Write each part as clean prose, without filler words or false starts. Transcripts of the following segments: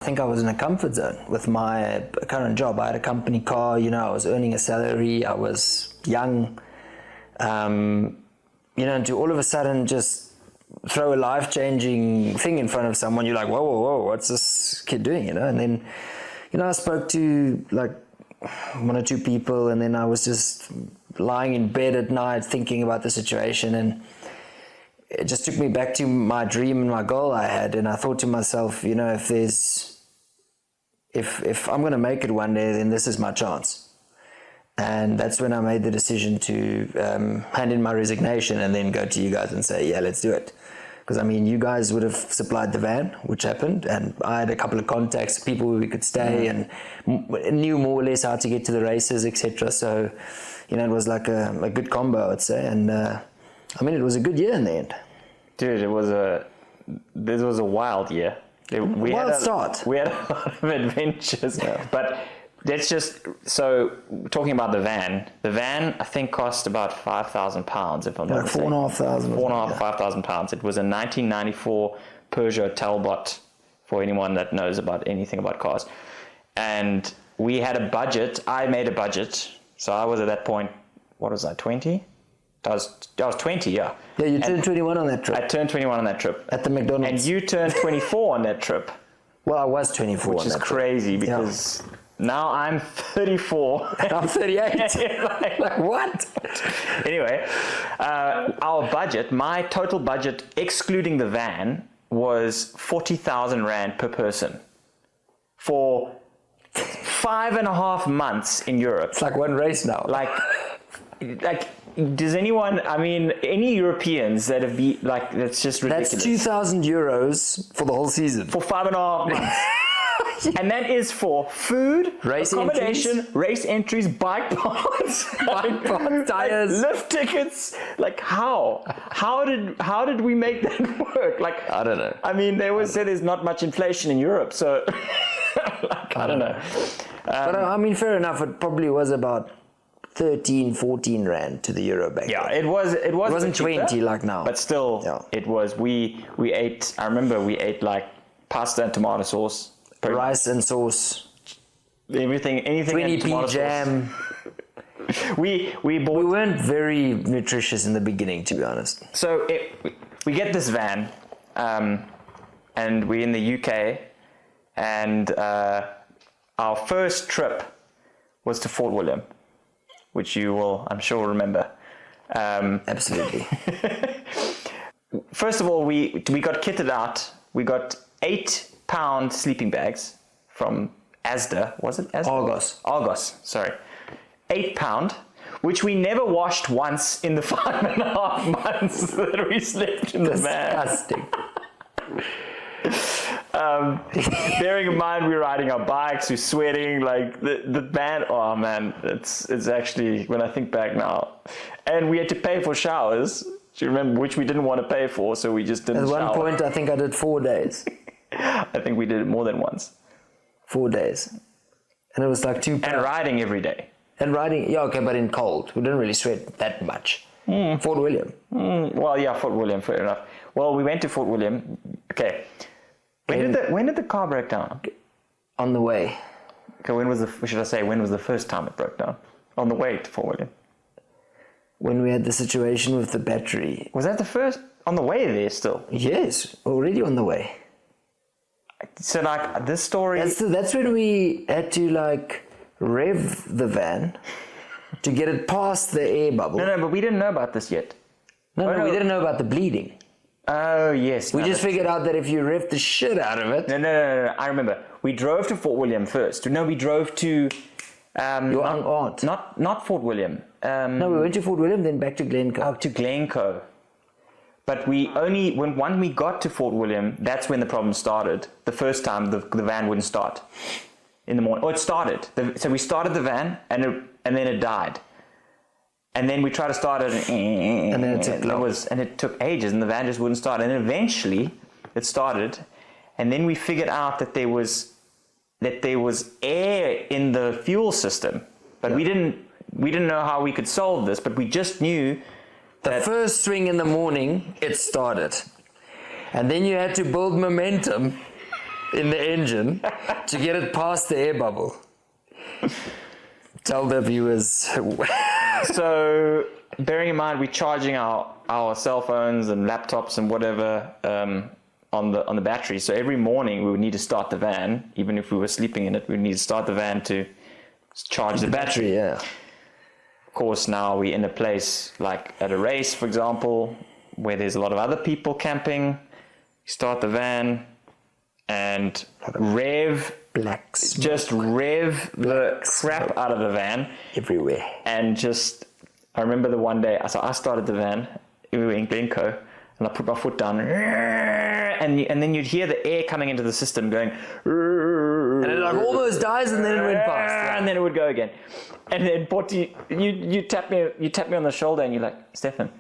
think I was in a comfort zone with my current job. I had a company car, I was earning a salary, I was young, and to all of a sudden just throw a life-changing thing in front of someone, you're like, whoa, what's this kid doing, And then, I spoke to like one or two people, and then I was just lying in bed at night thinking about the situation, and it just took me back to my dream and my goal I had. And I thought to myself, if I'm going to make it one day, then this is my chance. And that's when I made the decision to hand in my resignation and then go to you guys and say, yeah, let's do it. Because, you guys would have supplied the van, which happened, and I had a couple of contacts, people where we could stay, and knew more or less how to get to the races, etc. So, it was like a good combo, I would say. And, it was a good year in the end. Dude, this was a wild year. We had a lot of adventures, but let's just, so talking about the van I think cost about £5,000 if I'm not mistaken. £5,000. It was a 1994 Peugeot Talbot, for anyone that knows anything about cars. And we had a budget. I made a budget. So I was at that point, what was I, 20? I was 20, yeah. Yeah, you turned 21 on that trip. I turned 21 on that trip. At the McDonald's. And you turned 24 on that trip. Well, I was 24 which is crazy because now I'm 34. And I'm 38. like what? Anyway, our budget, my total budget, excluding the van, was 40,000 Rand per person for 5.5 months in Europe. It's like one race now. Like, does anyone, any Europeans that have been, that's just ridiculous. That's 2,000 euros for the whole season. For 5.5 months. And that is for food, race accommodation, entries? Race entries, bike parts, tires, lift tickets. How did we make that work? I don't know. They always say there's not much inflation in Europe, so I don't know. But fair enough. It probably was about 13, 14 Rand to the euro back then. It wasn't 20 like now. But still, it was. We ate. I remember we ate like pasta and tomato sauce, rice and sauce, anything 20p jam. We weren't very nutritious in the beginning, to be honest. So we get this van, and we're in the UK, and our first trip was to Fort William, which you will, I'm sure, remember. Absolutely. First of all, we got kitted out. We got 8-pound sleeping bags from Asda. Was it Asda? Argos, sorry. 8 pound, which we never washed once in the 5.5 months that we slept in the van. Disgusting. Bearing in mind we're riding our bikes, we're sweating, like the van, oh man, it's actually, when I think back now, and we had to pay for showers, do you remember, which we didn't want to pay for, so we just didn't shower. At one point I think I did 4 days. I think we did it more than once. 4 days. And it was like 2 pounds. And riding every day. And riding, yeah, okay, but in cold. We didn't really sweat that much. Fort William. Well, yeah, Fort William, fair enough. Well, we went to Fort William. Okay. When did the car break down? On the way. Okay, when was the first time it broke down? On the way to Fort William. When we had the situation with the battery. Was that the first? On the way there still? Yes, already on the way. So like this story. That's when we had to like rev the van to get it past the air bubble. No, but we didn't know about this yet. No, we didn't know about the bleeding. Oh, yes. We just figured out that if you rev the shit out of it... No. I remember. We drove to Fort William first. No, we drove to... your aunt. Not Fort William. No, we went to Fort William, then back to Glencoe. Oh, to Glencoe. But when we got to Fort William, that's when the problem started. The first time the van wouldn't start in the morning. Oh, it started. So we started the van, and then it died. And then we tried to start it, and then it took ages, and the van just wouldn't start. And then eventually, it started, and then we figured out that there was air in the fuel system, but we didn't know how we could solve this. But we just knew that the first swing in the morning it started, and then you had to build momentum in the engine to get it past the air bubble. Tell the viewers. So, bearing in mind, we're charging our cell phones and laptops and whatever on the battery. So every morning we would need to start the van, even if we were sleeping in it. We would need to start the van to charge the battery. Yeah. Of course, now we're in a place like at a race, for example, where there's a lot of other people camping. You start the van and rev the crap out of the van everywhere. And just, I remember the one day, so I started the van, we were in Glencoe, and I put my foot down, and then you'd hear the air coming into the system going, and it like almost dies, and then it went past, and then it would go again. And then Pottie, you tap me on the shoulder, and you're like, Stefan,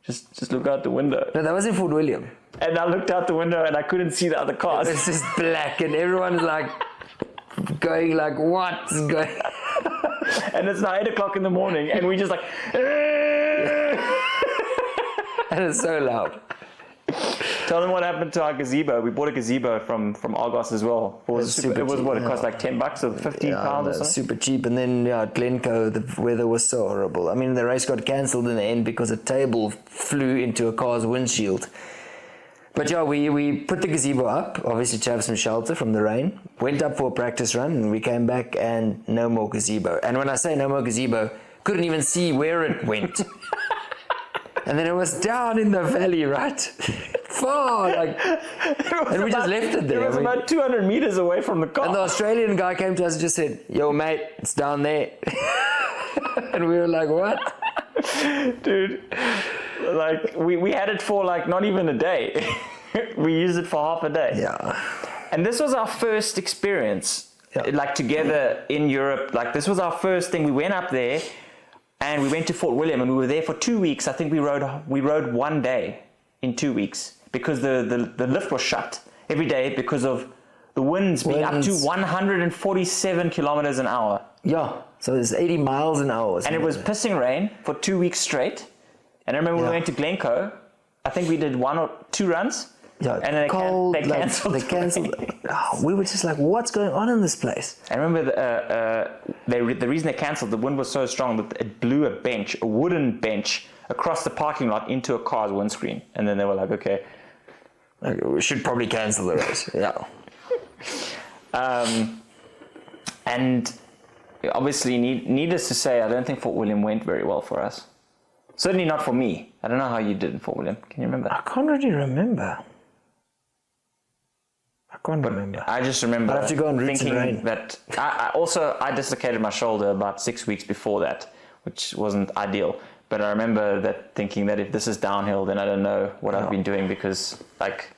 just look out the window. No, that was in Fort William. And I looked out the window, and I couldn't see the other cars. It's just black, and everyone's like going like, what's going? And it's now 8:00 in the morning, and we just like, and it's so loud. Tell them what happened to our gazebo. We bought a gazebo from Argos as well. It was what it cost, like $10 or 15 pounds or something. Super cheap. And then at Glencoe, the weather was so horrible. I mean, the race got cancelled in the end because a table flew into a car's windshield. But yeah, we put the gazebo up, obviously to have some shelter from the rain. Went up for a practice run, and we came back and no more gazebo. And when I say no more gazebo, couldn't even see where it went. And then it was down in the valley, right? Far, like, and we just left it there. It was about 200 meters away from the car. And the Australian guy came to us and just said, "Yo, mate, it's down there." And we were like, "What?" Dude, like, we had it for like not even a day. We used it for half a day. Yeah. And this was our first experience, like together in Europe. Like, this was our first thing. We went up there. And we went to Fort William, and we were there for 2 weeks. I think we rode 1 day in 2 weeks because the lift was shut every day because of the winds being up to 147 kilometers an hour. Yeah, so it's 80 miles an hour. And it was pissing rain for 2 weeks straight. And I remember we went to Glencoe. I think we did 1 or 2 runs. Yeah, and then they cancelled. They cancelled. We were just like, what's going on in this place? I remember the reason they cancelled, the wind was so strong that it blew a wooden bench, across the parking lot into a car's windscreen. And then they were like, okay, we should probably cancel the race. Yeah. And obviously, needless to say, I don't think Fort William went very well for us. Certainly not for me. I don't know how you did in Fort William. Can you remember? I can't really remember. I just remember have to go on thinking that I dislocated my shoulder about 6 weeks before that, which wasn't ideal. But I remember thinking that if this is downhill, then I don't know what I've been doing, because like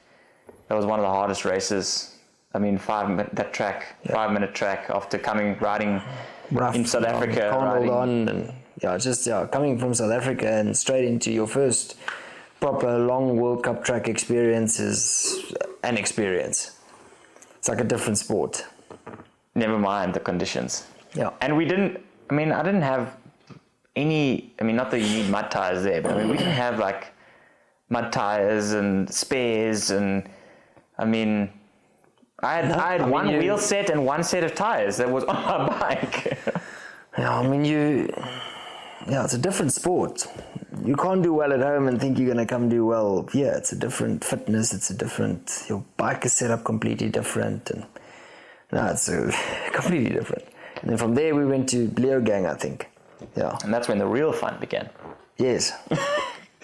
that was one of the hardest races. I mean, 5 minute track after riding rough in South Africa. Coming from South Africa and straight into your first proper long World Cup track experience is an experience. It's like a different sport. Never mind the conditions. Yeah. And I didn't have any, not that you need mud tires there, but we didn't have like mud tires and spares, and I had one wheel set and one set of tires that was on my bike. It's a different sport. You can't do well at home and think you're going to come do well here. It's a different fitness. Your bike is set up completely different. And it's completely different. And then from there we went to Leogang, I think. Yeah. And that's when the real fun began. Yes.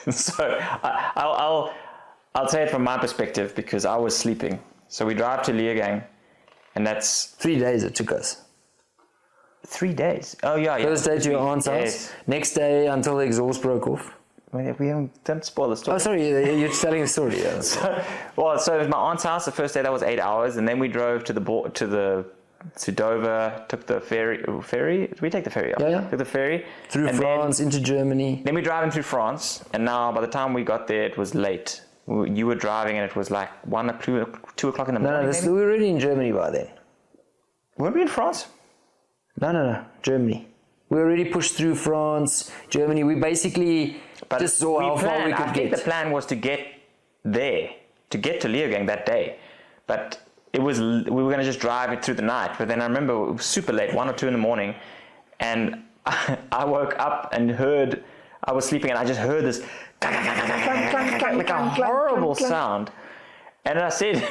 So I'll say it from my perspective, because I was sleeping. So we drive to Leogang, and that's 3 days it took us. 3 days. Oh yeah. First day to your aunt's house. Next day until the exhaust broke off. Don't spoil the story. Oh, sorry, you're telling the story. Yeah. So it was my aunt's house. The first day, that was 8 hours, and then we drove to Dover. Took the ferry. Did we take the ferry up? Yeah. Took the ferry through France into Germany. Then we driving through France, and now by the time we got there, it was late. You were driving, and it was like 1 or 2 o'clock in the morning. No, we were already in Germany by then. Weren't we in France? No, Germany. We already pushed through France, Germany. We basically just saw how far we could get. I think the plan was to get there, to get to Leogang that day. But we were going to just drive it through the night. But then I remember it was super late, 1 or 2 in the morning. And I woke up and I was sleeping and I just heard this like a horrible sound. And I said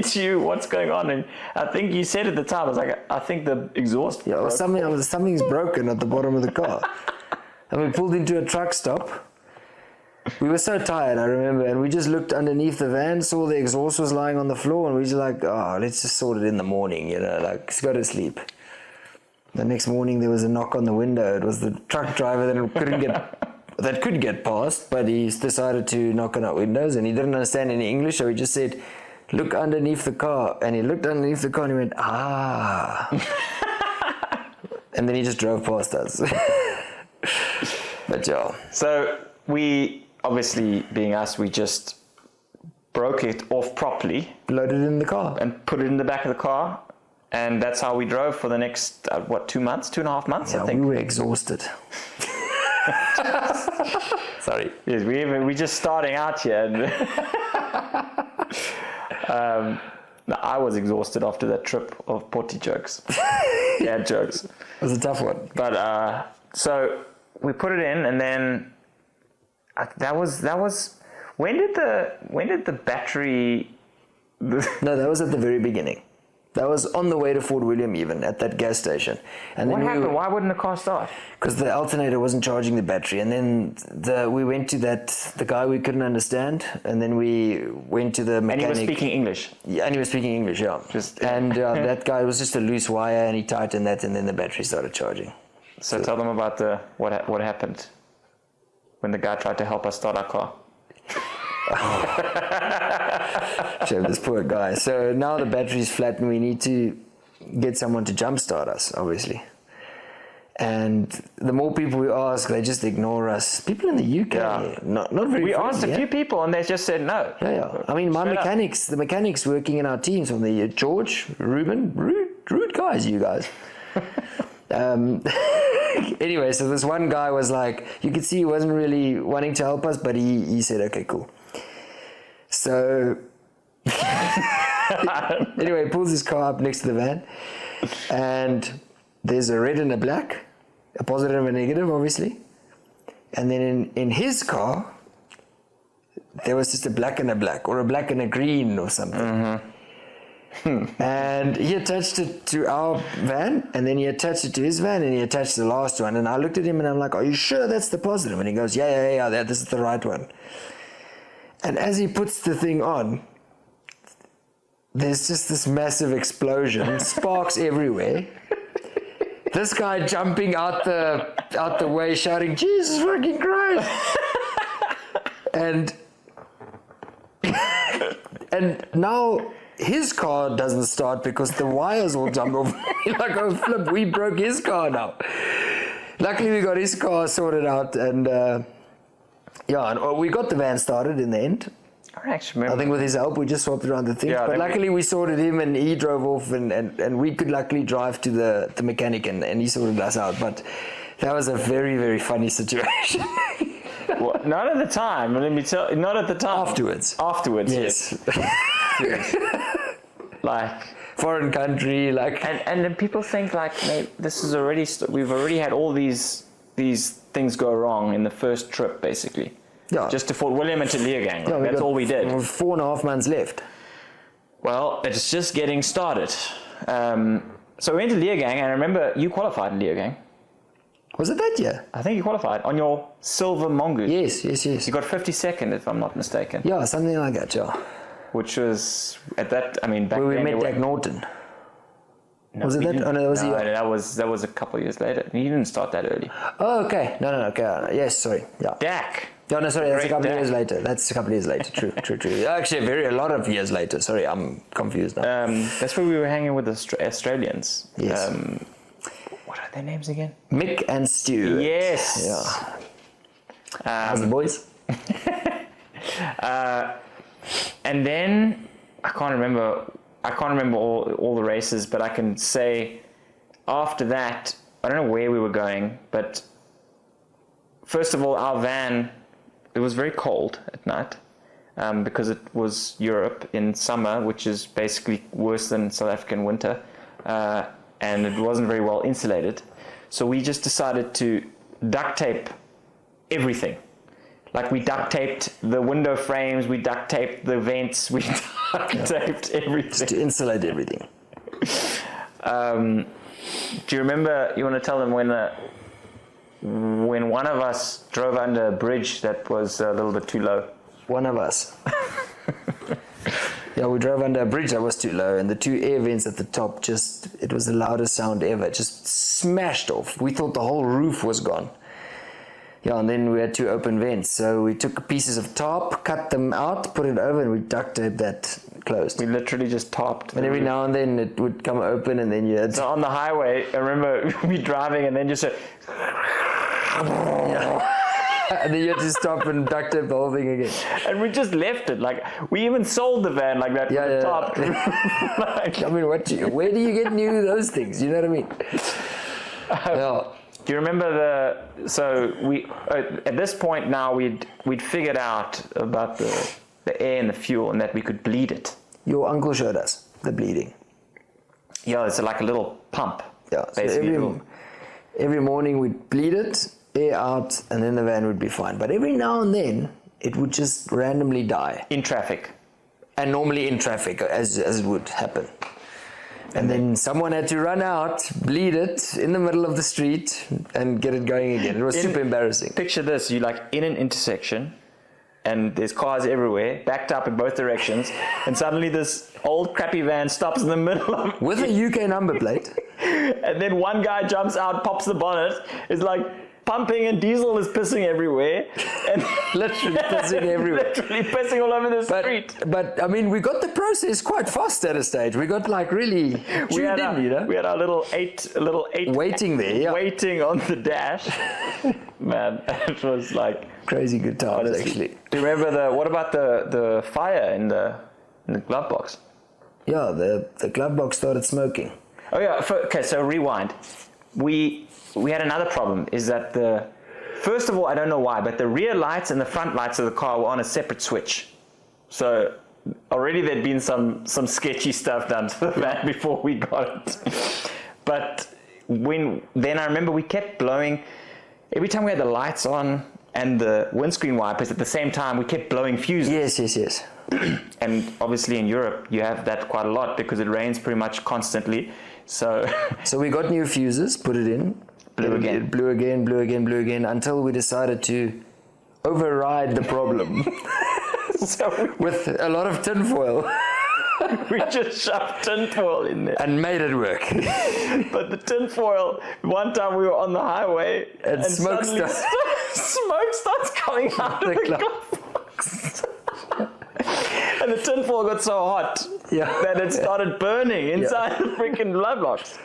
to you, what's going on? And I think you said at the time, I was like, I think the exhaust broke. Something's broken at the bottom of the car. And we pulled into a truck stop. We were so tired, I remember, and we just looked underneath the van, saw the exhaust was lying on the floor, and we just like, oh, let's just sort it in the morning, like, let's go to sleep. The next morning there was a knock on the window. It was the truck driver that could get past, but he decided to knock on our windows, and he didn't understand any English, so he just said, look underneath the car. And he looked underneath the car and he went, ah. And then he just drove past us. But yeah. So we, obviously being us, we just broke it off properly. Loaded it in the car. And put it in the back of the car. And that's how we drove for the next, 2 months, 2.5 months, I think. We were exhausted. Sorry. Yes, we're just starting out here. And I was exhausted after that trip of Pottie jokes. Yeah, jokes. It was a tough one. But so we put it in, and then that was when did the battery? No, that was at the very beginning. That was on the way to Fort William, even at that gas station. And what happened? Why wouldn't the car start? Because the alternator wasn't charging the battery, and then we went to the guy we couldn't understand, and then we went to the mechanic. And he was speaking English. Yeah, and he was speaking English. Yeah. That guy was just a loose wire, and he tightened that, and then the battery started charging. So tell them about what happened when the guy tried to help us start our car. Shame this poor guy. So now the battery's flat and we need to get someone to jumpstart us, obviously. And the more people we ask, they just ignore us. People in the UK, not very. We asked a few people and they just said no. Yeah. I mean, the mechanics working in our teams from the George, Ruben, rude guys, you guys. Anyway, so this one guy was like, you could see he wasn't really wanting to help us, but he said, okay, cool. So anyway, he pulls his car up next to the van, and there's a red and a black, a positive and a negative, obviously. And then in his car, there was just a black and a black, or a black and a green or something. Mm-hmm. And he attached it to our van, and then he attached it to his van, and he attached the last one. And I looked at him and I'm like, are you sure that's the positive? And he goes, yeah, this is the right one. And as he puts the thing on, there's just this massive explosion, sparks everywhere. This guy jumping out the way, shouting, Jesus fucking Christ! And now his car doesn't start because the wires all jump off. Like, oh flip, we broke his car now. Luckily we got his car sorted out, and we got the van started in the end. I think with his help we just swapped around the things. But luckily we sorted him and he drove off, and we could luckily drive to the mechanic and he sorted us out. But that was a very, very funny situation. Well, not at the time, let me tell you, not at the time. Afterwards, yes. Like foreign country, like, and then people think like, this is already we've already had all these things go wrong in the first trip, basically. Yeah. Just to Fort William and to Leogang. Yeah, that's all we did. 4.5 months left. Well, it's just getting started. So we went to Leogang, and I remember you qualified in Leogang. Was it that year? I think you qualified on your silver mongoose. Yes. You got 52nd, if I'm not mistaken. Yeah, something like that, yeah. Which was at that, I mean, back where then. We met Jack Norton. No, was it that? Oh, no, that was a couple of years later. You didn't start that early. Oh, okay. No, okay. Yes, sorry. Yeah. Dak. No, sorry. That's a couple of years later. That's a couple of years later. True. Actually, a lot of years later. Sorry, I'm confused now. That's where we were hanging with the Australians. Yes. What are their names again? Mick and Stu. Yes. Yeah. How's the boys? And then I can't remember all the races, but I can say after that, I don't know where we were going, but first of all, our van, it was very cold at night. because it was Europe in summer, which is basically worse than South African winter, and it wasn't very well insulated. So we just decided to duct tape everything. Like we duct taped the window frames, we duct taped the vents, we duct taped everything. Just to insulate everything. Do you remember, you want to tell them when one of us drove under a bridge that was a little bit too low? One of us. Yeah, we drove under a bridge that was too low, and the two air vents at the top it was the loudest sound ever, just smashed off. We thought the whole roof was gone. Yeah, and then we had two open vents, so we took pieces of tarp, cut them out, put it over, and we duct taped that closed. We literally just tarped. And every now and then it would come open, and then you had... So on the highway, I remember we driving, and then just a... Yeah. And then you had to stop and duct tape the whole thing again. And we just left it. Like, we even sold the van like that with the tarp. Like, I mean, where do you get those things? You know what I mean? Yeah. Do you remember so we, at this point now, we'd figured out about the air and the fuel, and that we could bleed it. Your uncle showed us the bleeding. Yeah, it's like a little pump. Yeah, so every morning we'd bleed it, air out, and then the van would be fine. But every now and then, it would just randomly die. In traffic. And normally in traffic, as it would happen. And then someone had to run out, bleed it in the middle of the street, and get it going again. It was super embarrassing. Picture this, you're like in an intersection, and there's cars everywhere, backed up in both directions, and suddenly this old crappy van stops in the middle of... With a UK number plate. And then one guy jumps out, pops the bonnet, is like pumping, and diesel is pissing everywhere. And literally pissing everywhere. Literally pissing all over the street. But I mean, we got the process quite fast at a stage. We got like really we had our little eight waiting there, yeah. Waiting on the dash. Man, it was like crazy good times, actually. Do you remember what about the fire in the glove box? Yeah, the glove box started smoking. Oh yeah. Okay, so rewind. We had another problem, is that first of all, I don't know why, but the rear lights and the front lights of the car were on a separate switch. So already there'd been some sketchy stuff done to the van before we got it. But then I remember we kept blowing, every time we had the lights on and the windscreen wipers at the same time, we kept blowing fuses. Yes. And obviously in Europe, you have that quite a lot because it rains pretty much constantly. So we got new fuses, put it in. Blew again, until we decided to override the problem with a lot of tinfoil. We just shoved tinfoil in there. And made it work. But the tinfoil, one time we were on the highway and smoke starts coming out of the glove box. And the tinfoil got so hot that it started burning inside the freaking glove box.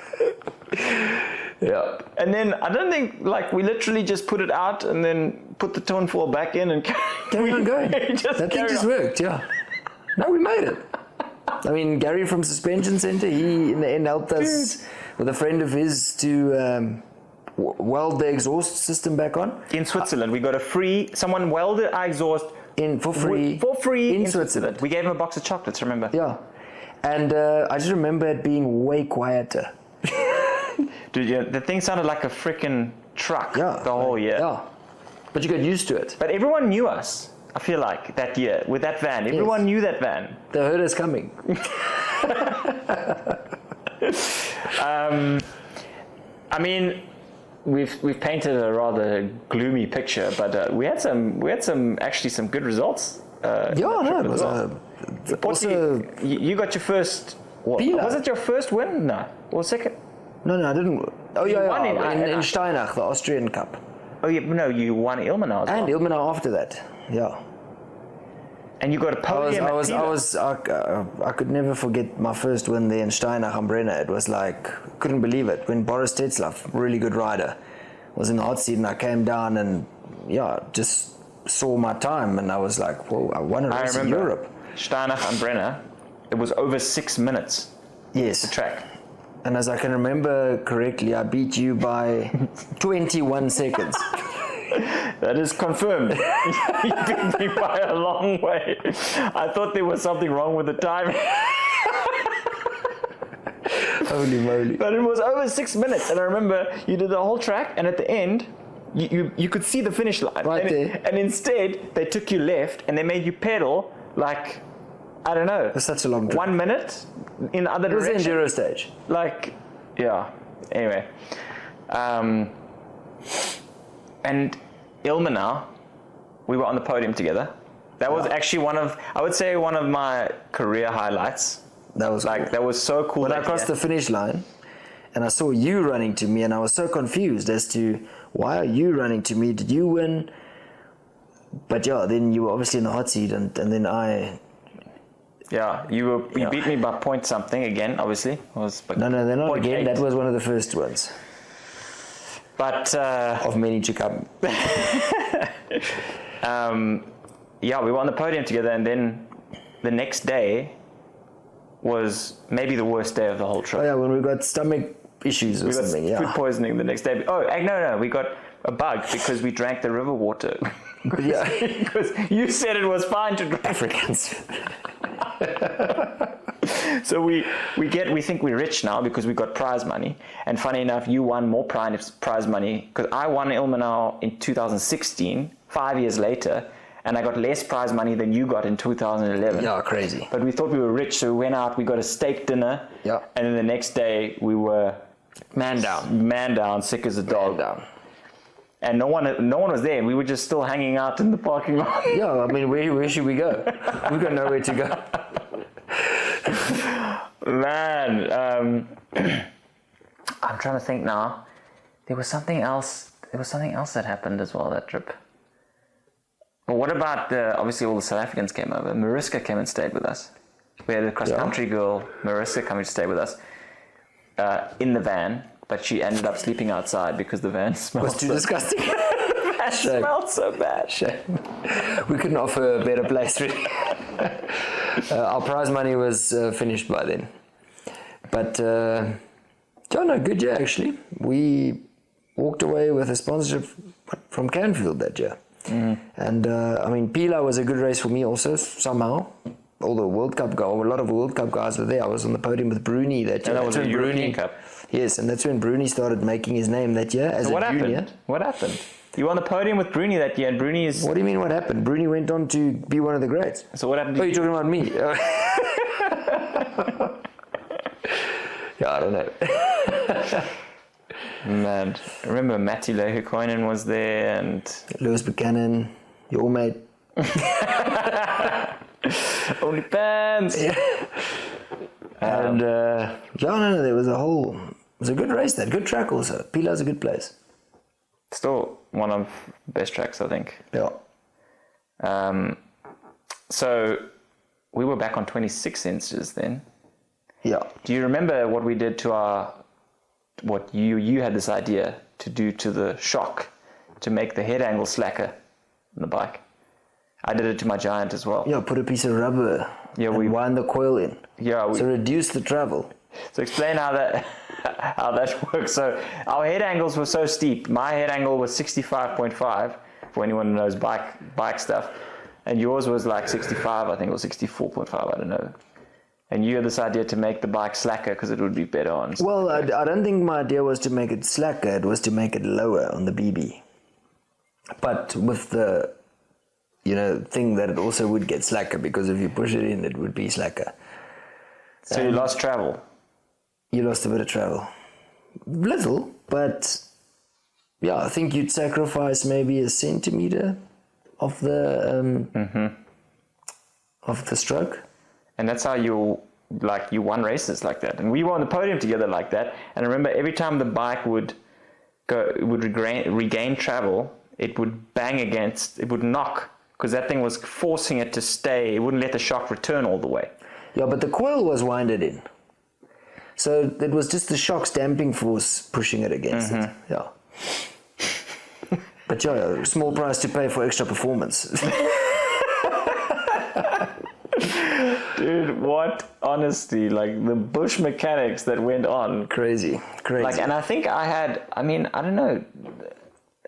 Yeah. And then I don't think, like, we literally just put it out and then put the tinfoil back in and carry on going. That thing just worked, yeah. No, we made it. I mean, Gary from Suspension Center, he in the end helped us with a friend of his to weld the exhaust system back on. In Switzerland, we got someone welded our exhaust for free in Switzerland. We gave him a box of chocolates, remember? Yeah. And I just remember it being way quieter. Dude, the thing sounded like a freaking truck the whole year. Yeah. But you got used to it. But everyone knew us, I feel like, that year with that van. Everyone knew that van. They heard us coming. I mean, we've painted a rather gloomy picture, but we had some good results. It was you got your first. Was it your first win? No, or second? No, I didn't. Oh, in Steinach, the Austrian Cup. Oh, yeah, no, you won Ilmenau as well. And Ilmenau after that, yeah. And you got a podium. I could never forget my first win there in Steinach am Brenner. It was like, couldn't believe it. When Boris Tetzlaff, really good rider, was in the hot seat, and I came down and just saw my time, and I was like, whoa, I won a race in Europe. Steinach am Brenner, it was over 6 minutes. Yes. The track. And as I can remember correctly, I beat you by 21 seconds. That is confirmed. You beat me by a long way. I thought there was something wrong with the time. Holy moly. But it was over 6 minutes, and I remember you did the whole track, and at the end, you could see the finish line. Right there. And instead, they took you left, and they made you pedal like, I don't know. It's such a long trip. 1 minute in the other direction. It was the enduro stage. Like, yeah. Anyway. And Ilmenau, we were on the podium together. That was actually one of my career highlights. That was like, cool. That was so cool. When I crossed the finish line and I saw you running to me, and I was so confused as to why are you running to me? Did you win? But yeah, then you were obviously in the hot seat, and then I... Yeah, you beat me by point something again, obviously. No, they're not again. 8. That was one of the first ones. But... of many to come. Yeah, we were on the podium together, and then the next day was maybe the worst day of the whole trip. Oh yeah, when we got stomach issues or something. We got food poisoning the next day. Oh, no, we got a bug because we drank the river water. Yeah. Because you said it was fine to drink. Africans. So we think we're rich now because we got prize money. And funny enough, you won more prize money because I won Ilmenau in 2016, 5 years later, and I got less prize money than you got in 2011. Yeah, crazy. But we thought we were rich, so we went out, we got a steak dinner, yeah, and then the next day we were man down, sick as a dog. And no one was there. We were just still hanging out in the parking lot. Yeah, I mean, where should we go? We've got nowhere to go. Man, I'm trying to think now. There was something else that happened as well that trip. But what about obviously all the South Africans came over. Mariska came and stayed with us. We had a cross-country girl, Mariska, coming to stay with us in the van, but she ended up sleeping outside because the van smelled too disgusting. It smelled so bad. Shame. We couldn't offer a better place, really. Our prize money was finished by then. But, good year, actually. We walked away with a sponsorship from Canfield that year. Mm-hmm. And, Pila was a good race for me also, somehow. All the World Cup guys, a lot of World Cup guys were there. I was on the podium with Bruni that year. And that was a European Cup. Yes, and that's when Bruni started making his name that year as a junior. What happened? You were on the podium with Bruni that year, and Bruni is... What do you mean what happened? Bruni went on to be one of the greats. So what happened? Oh, you're talking about me? Yeah, I don't know. Man, I remember Matti Lehukoinen was there, and... Lewis Buchanan, your mate. Only pants. Yeah. And there was it was a good race, that good track also. Pila's a good place. Still one of the best tracks, I think. Yeah. So we were back on 26 inches then. Yeah. Do you remember what we did to what you had this idea to do to the shock to make the head angle slacker on the bike? I did it to my Giant as well. Yeah, put a piece of rubber and wind the coil in. Yeah. So reduce the travel. So explain how that works. So our head angles were so steep. My head angle was 65.5 for anyone who knows bike stuff. And yours was like 65, I think, or 64.5, I don't know. And you had this idea to make the bike slacker because it would be better on. Well, I don't think my idea was to make it slacker. It was to make it lower on the BB. But with the... thing that it also would get slacker, because if you push it in, it would be slacker. So you lost travel? You lost a bit of travel. Little, but yeah, I think you'd sacrifice maybe a centimeter of the stroke. And that's how you won races like that. And we were on the podium together like that. And I remember every time the bike would regain travel, it would bang against, it would knock, because that thing was forcing it to stay. It wouldn't let the shock return all the way. Yeah, but the coil was winded in. So it was just the shock's damping force pushing it against it. Yeah. But yeah, small price to pay for extra performance. Dude, what honesty, like the bush mechanics that went on. Crazy. And I think I don't know.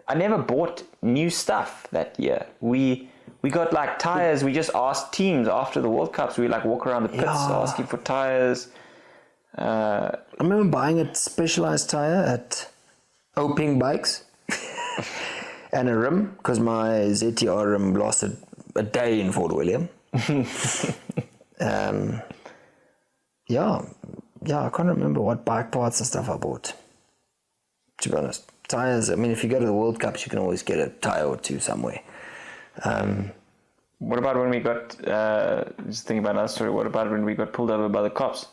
I never bought new stuff that year. We got like tires. We just asked teams after the World Cups. We like walk around the pits asking for tires. I remember buying a Specialized tire at Oping Bikes and a rim, because my ZTR rim lasted a day in Fort William. I can't remember what bike parts and stuff I bought, to be honest. Tires, I mean, if you go to the World Cups, you can always get a tire or two somewhere. What about when we got, just thinking about another story, what about when we got pulled over by the cops?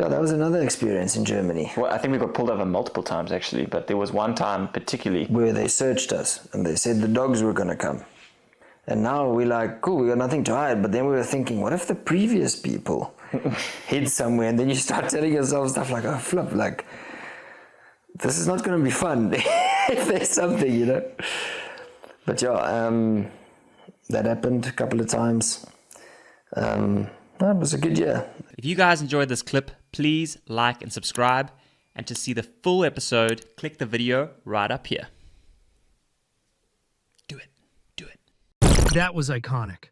Yeah, that was another experience in Germany. Well, I think we got pulled over multiple times, actually, but there was one time particularly where they searched us, and they said the dogs were going to come. And now we're like, cool, we got nothing to hide. But then we were thinking, what if the previous people hid somewhere? And then you start telling yourself stuff like, oh, flip, like, this is not going to be fun if there's something, you know. But yeah, that happened a couple of times. It was a good year. If you guys enjoyed this clip, please like and subscribe. And to see the full episode, click the video right up here. Do it. That was iconic.